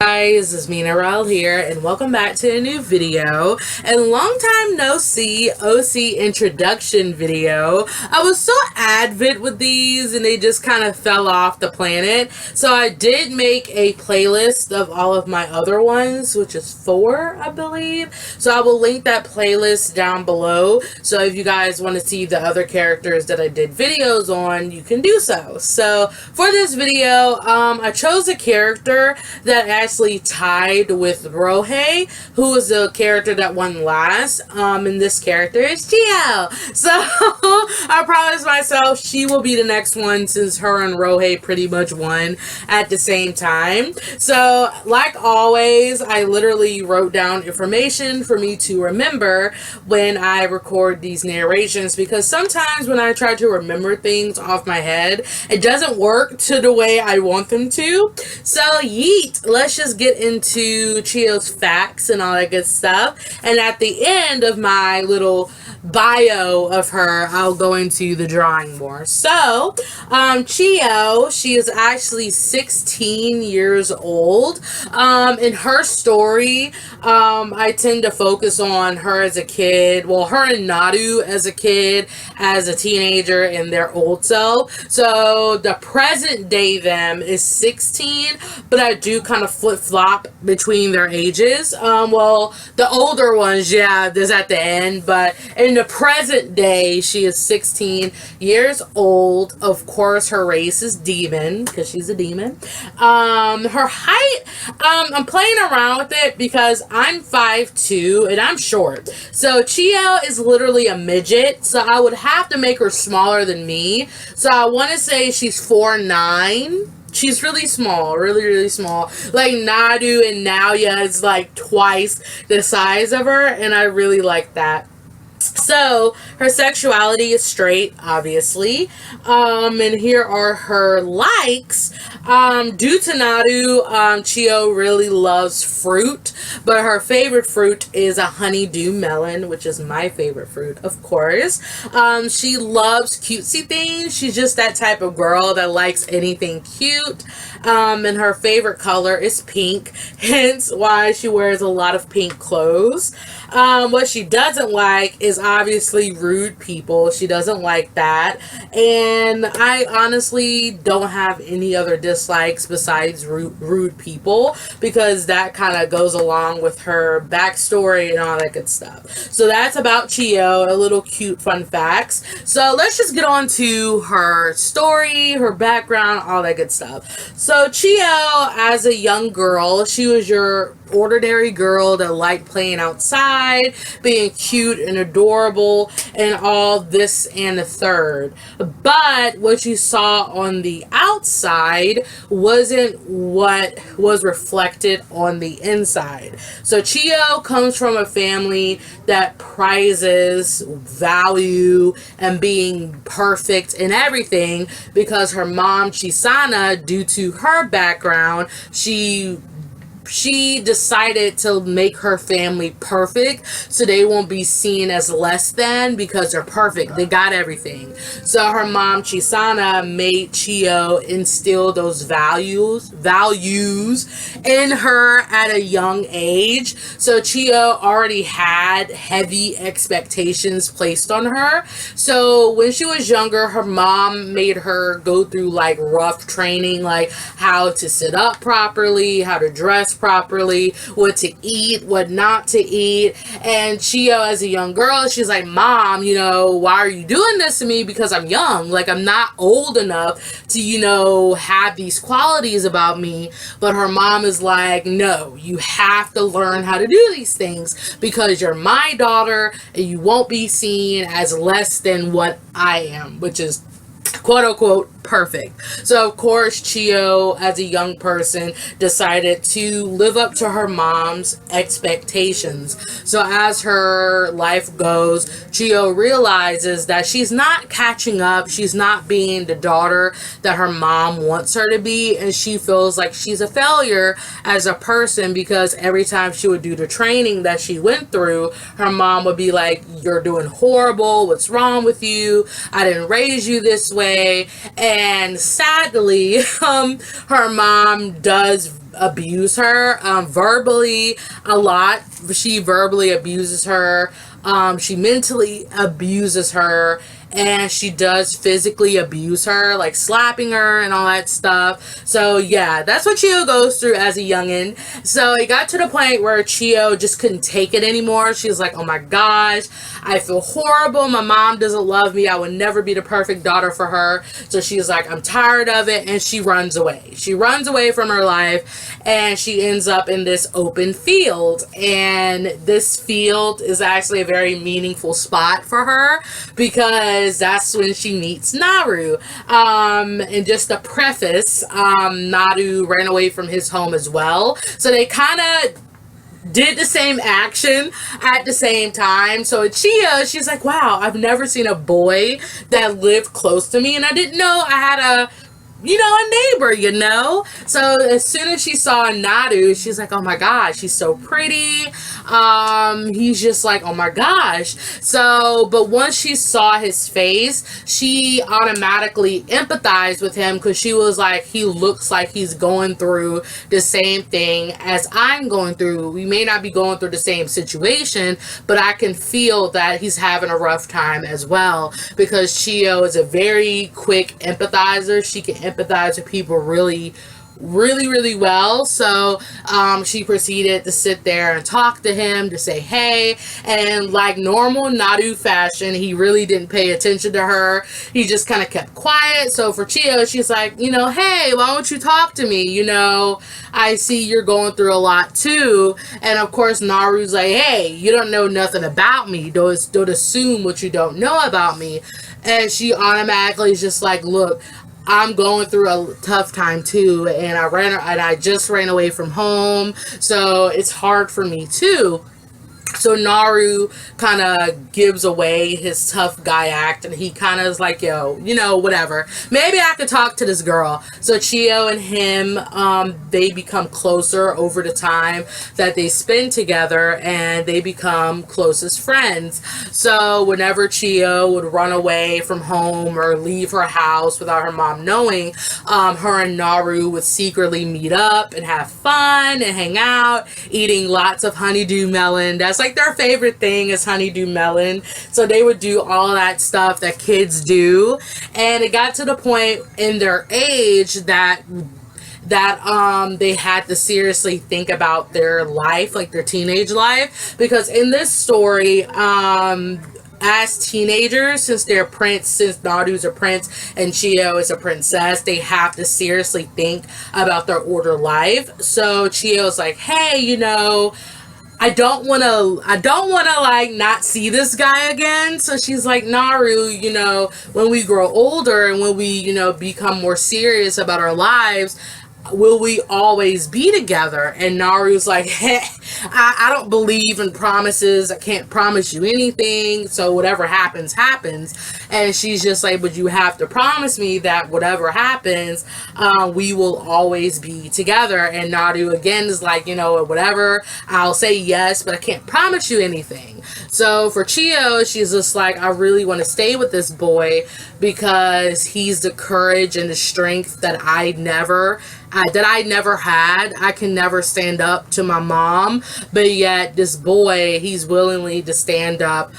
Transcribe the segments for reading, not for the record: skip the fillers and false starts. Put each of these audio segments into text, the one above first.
Guys, it's Mina Rel here, and welcome back to a new video. And long time no see OC introduction video. I was so avid with these and they just kind of fell off the planet. So I did make a playlist of all of my other ones, which is 4, I believe. So I will link that playlist down below. So if you guys want to see the other characters that I did videos on, you can do so. So for this video, I chose a character that actually tied with Rohei, who was the character that won last. And this character is Chio. So I promised myself she will be the next one since her and Rohei pretty much won at the same time. So like always, I literally wrote down information for me to remember when I record these narrations, because sometimes when I try to remember things off my head, it doesn't work to the way I want them to. So yeet, let's just get into Chio's facts and all that good stuff. And at the end of my little bio of her, I'll go into the drawing more. So Chio, she is actually 16 years old. In her story, I tend to focus on her as a kid, well, her and Nadu as a kid, as a teenager, and their old self. So the present day them is 16, but I do kind of flip-flop between their ages. Well, the older ones, yeah, there's at the end, but in the present day, she is 16 years old. Of course, her race is demon, because she's a demon. Her height, I'm playing around with it because I'm 5'2", and I'm short. So Chio is literally a midget, so I would have to make her smaller than me. So I want to say she's 4'9". She's really small, really small. Like Nadu and Naoya is like twice the size of her, and I really like that. So her sexuality is straight, obviously. And here are her likes. Due to Nadu, Chio really loves fruit, but her favorite fruit is a honeydew melon, which is my favorite fruit, of course. She loves cutesy things. She's just that type of girl that likes anything cute. And her favorite color is pink, hence why she wears a lot of pink clothes. What she doesn't like is obviously rude people. She doesn't like that. And I honestly don't have any other dislikes besides rude people, because that kind of goes along with her backstory and all that good stuff. So that's about Chio, a little cute fun facts. So let's just get on to her story, her background, all that good stuff. So Chio, as a young girl, she was your ordinary girl that liked playing outside, being cute and adorable, and all this and the third. But what you saw on the outside wasn't what was reflected on the inside. So Chio comes from a family that prizes value and being perfect in everything, because her mom, Chisana, due to her background, she decided to make her family perfect so they won't be seen as less than, because they're perfect. They got everything. So her mom, Chisana, made Chio instill those values in her at a young age. So Chio already had heavy expectations placed on her. So when she was younger, her mom made her go through like rough training, like how to sit up properly, how to dress properly, what to eat, what not to eat. And Chio, as a young girl, she's like, Mom, you know, why are you doing this to me? Because I'm young. Like, I'm not old enough to, you know, have these qualities about me. But her mom is like, no, you have to learn how to do these things, because you're my daughter and you won't be seen as less than what I am, which is quote unquote perfect. So of course Chio, as a young person, decided to live up to her mom's expectations. So as her life goes, Chio realizes that she's not catching up, she's not being the daughter that her mom wants her to be, and she feels like she's a failure as a person, because every time she would do the training that she went through, her mom would be like, you're doing horrible, what's wrong with you, I didn't raise you this way. And sadly, her mom does abuse her verbally a lot. She verbally abuses her. She mentally abuses her, and she does physically abuse her, like slapping her and all that stuff. So yeah, that's what Chio goes through as a youngin. So it got to the point where Chio just couldn't take it anymore. She was like, oh my gosh, I feel horrible. My mom doesn't love me. I would never be the perfect daughter for her. So she's like, I'm tired of it, and she runs away. She runs away from her life, and she ends up in this open field. And this field is actually a very meaningful spot for her, because that's when she meets Naru. And just a preface, Naru ran away from his home as well. So they kind of did the same action at the same time. So Chia, she's like, wow, I've never seen a boy that lived close to me, and I didn't know I had a neighbor, So as soon as she saw Nadu, she's like, oh my gosh, she's so pretty. He's just like, oh my gosh. So, but once she saw his face, she automatically empathized with him, because she was like, he looks like he's going through the same thing as I'm going through. We may not be going through the same situation, but I can feel that he's having a rough time as well, because Chio is a very quick empathizer. She can empathize with people really well. So she proceeded to sit there and talk to him, to say hey, and like normal Nadu fashion, he really didn't pay attention to her. He just kind of kept quiet. So for Chio, she's like, hey, why don't you talk to me? I see you're going through a lot too. And of course Naru's like, hey, you don't know nothing about me. Don't assume what you don't know about me. And she automatically is just like, look, I'm going through a tough time too, and I just ran away from home, so it's hard for me too. So Naru kind of gives away his tough guy act, and he kind of is like, yo, whatever. Maybe I could talk to this girl. So Chio and him, they become closer over the time that they spend together, and they become closest friends. So whenever Chio would run away from home or leave her house without her mom knowing, her and Naru would secretly meet up and have fun and hang out, eating lots of honeydew melon. That's like their favorite thing is honeydew melon. So they would do all that stuff that kids do. And it got to the point in their age that they had to seriously think about their life, like their teenage life, because in this story, as teenagers, since Naru's a prince and Chio is a princess, they have to seriously think about their older life. So Chio's like, hey, I don't want to like not see this guy again. So she's like, Naru, when we grow older and when we, become more serious about our lives, will we always be together? And Naru's like, hey, I don't believe in promises. I can't promise you anything. So whatever happens, happens. And she's just like, but you have to promise me that whatever happens, we will always be together. And Naru again is like, whatever, I'll say yes, but I can't promise you anything. So for Chio, she's just like, I really want to stay with this boy because he's the courage and the strength that I never had. I can never stand up to my mom, but yet this boy, he's willingly to stand up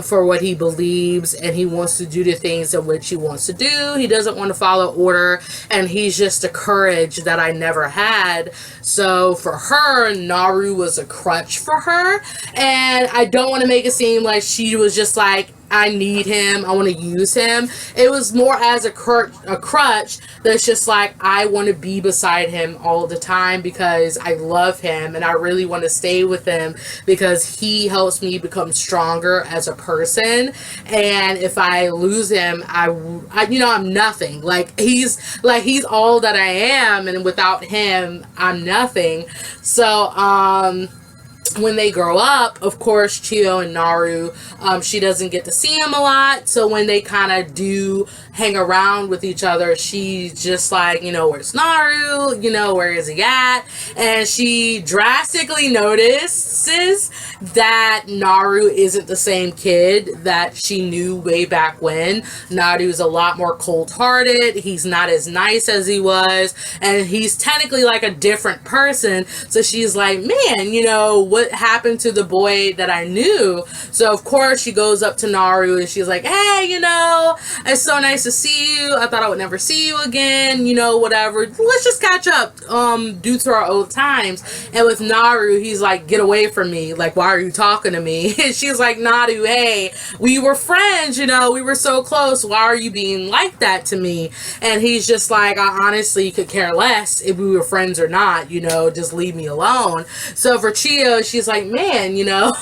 for what he believes, and he wants to do the things in which he wants to do. He doesn't want to follow order, and he's just a courage that I never had. So for her, Naru was a crutch for her, and I don't want to make it seem like she was just like, I need him, I want to use him. It was more as a crutch that's just like, I want to be beside him all the time because I love him and I really want to stay with him because he helps me become stronger as a person. And if I lose him, I'm nothing. He's all that I am, and without him, I'm nothing. So, when they grow up, of course, Chio and Naru, she doesn't get to see him a lot. So when they kind of do hang around with each other, she's just like, you know, where's Naru? You know, where is he at? And she drastically notices that Naru isn't the same kid that she knew way back when. Naru's a lot more cold-hearted. He's not as nice as he was, and he's technically like a different person. So she's like, man, you know, what happened to the boy that I knew? So of course she goes up to Naru and she's like, hey, you know, it's so nice to see you. I thought I would never see you again, you know, whatever. Let's just catch up due to our old times. And with Naru, he's like, get away from me. Like, why are you talking to me? And she's like, Naru, hey, we were friends, you know, we were so close. Why are you being like that to me? And he's just like, I honestly could care less if we were friends or not, you know, just leave me alone. So for Chio, she's like, man, you know,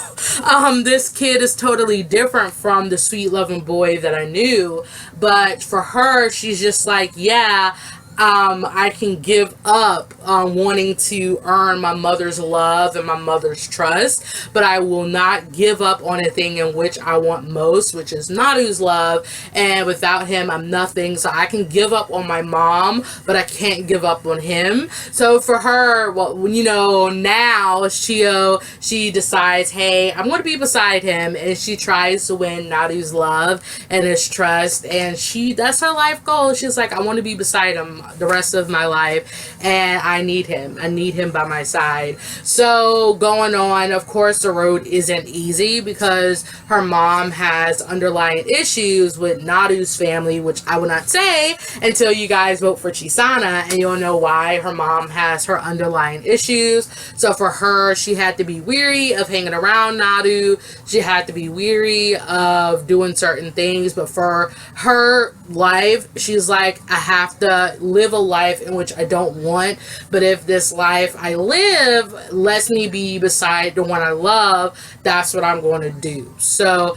this kid is totally different from the sweet loving boy that I knew. But for her, she's just like, yeah, I can give up wanting to earn my mother's love and my mother's trust, but I will not give up on a thing in which I want most, which is Naru's love, and without him, I'm nothing. So I can give up on my mom, but I can't give up on him. So for her, well, you know, now Chio, she decides, hey, I'm going to be beside him, and she tries to win Naru's love and his trust, and that's her life goal. She's like, I want to be beside him the rest of my life, and I need him by my side. So going on, of course the road isn't easy because her mom has underlying issues with Naru's family, which I will not say until you guys vote for Chisana, and you'll know why her mom has her underlying issues. So for her, she had to be weary of hanging around Naru. She had to be weary of doing certain things, but for her life, she's like, I have to live a life in which I don't want, but if this life I live lets me be beside the one I love, that's what I'm going to do. So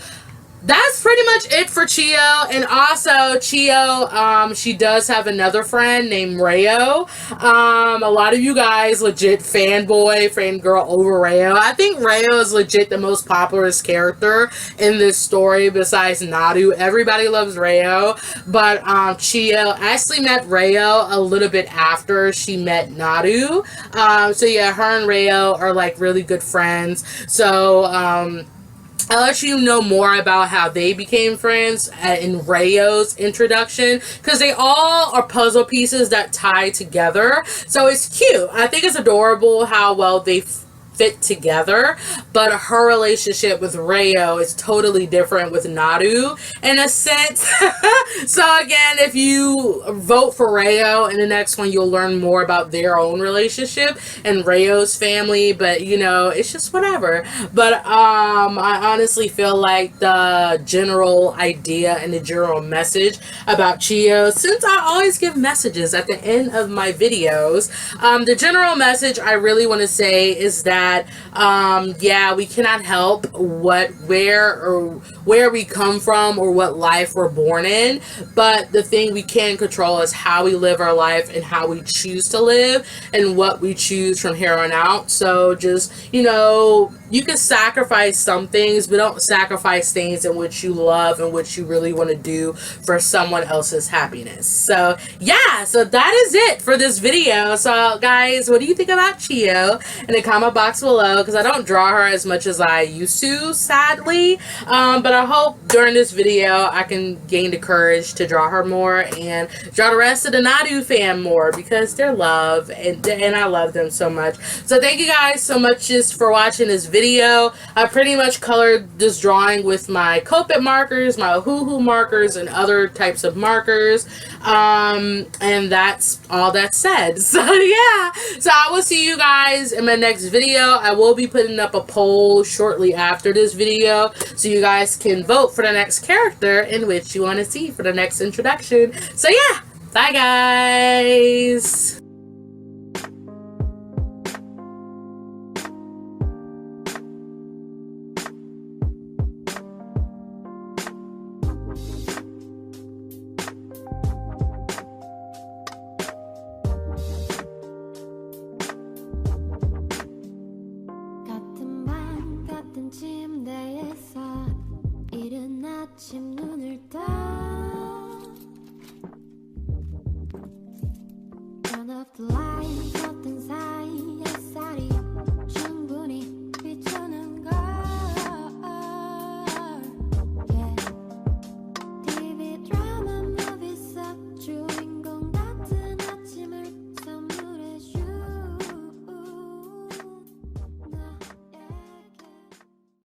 that's pretty much it for Chio. And also Chio, she does have another friend named Rayo. A lot of you guys legit fangirl over Rayo. I think Rayo is legit the most popular character in this story besides Naru. Everybody loves Rayo, but Chio actually met Rayo a little bit after she met Naru. So yeah, her and Rayo are like really good friends. So I'll let you know more about how they became friends in Rayo's introduction, because they all are puzzle pieces that tie together. So it's cute. I think it's adorable how well they fit together, but her relationship with Rayo is totally different with Naru in a sense. So again, if you vote for Rayo in the next one, you'll learn more about their own relationship and Rayo's family, but you know, it's just whatever. But I honestly feel like the general idea and the general message about Chio, since I always give messages at the end of my videos, the general message I really want to say is that yeah, we cannot help where we come from or what life we're born in, but the thing we can control is how we live our life and how we choose to live and what we choose from here on out. So just, you know, you can sacrifice some things, but don't sacrifice things in which you love and which you really want to do for someone else's happiness. So yeah, so that is it for this video. So guys, what do you think about Chio in the comment box below? Because I don't draw her as much as I used to, sadly, but I hope during this video I can gain the courage to draw her more and draw the rest of the Naru fam more, because they're love, and I love them so much. So thank you guys so much just for watching this video. I pretty much colored this drawing with my Copic markers, my Hoo markers, and other types of markers, and that's all that's said. So yeah, so I will see you guys in my next video. I will be putting up a poll shortly after this video, so you guys can vote for the next character in which you want to see for the next introduction. So yeah, bye guys.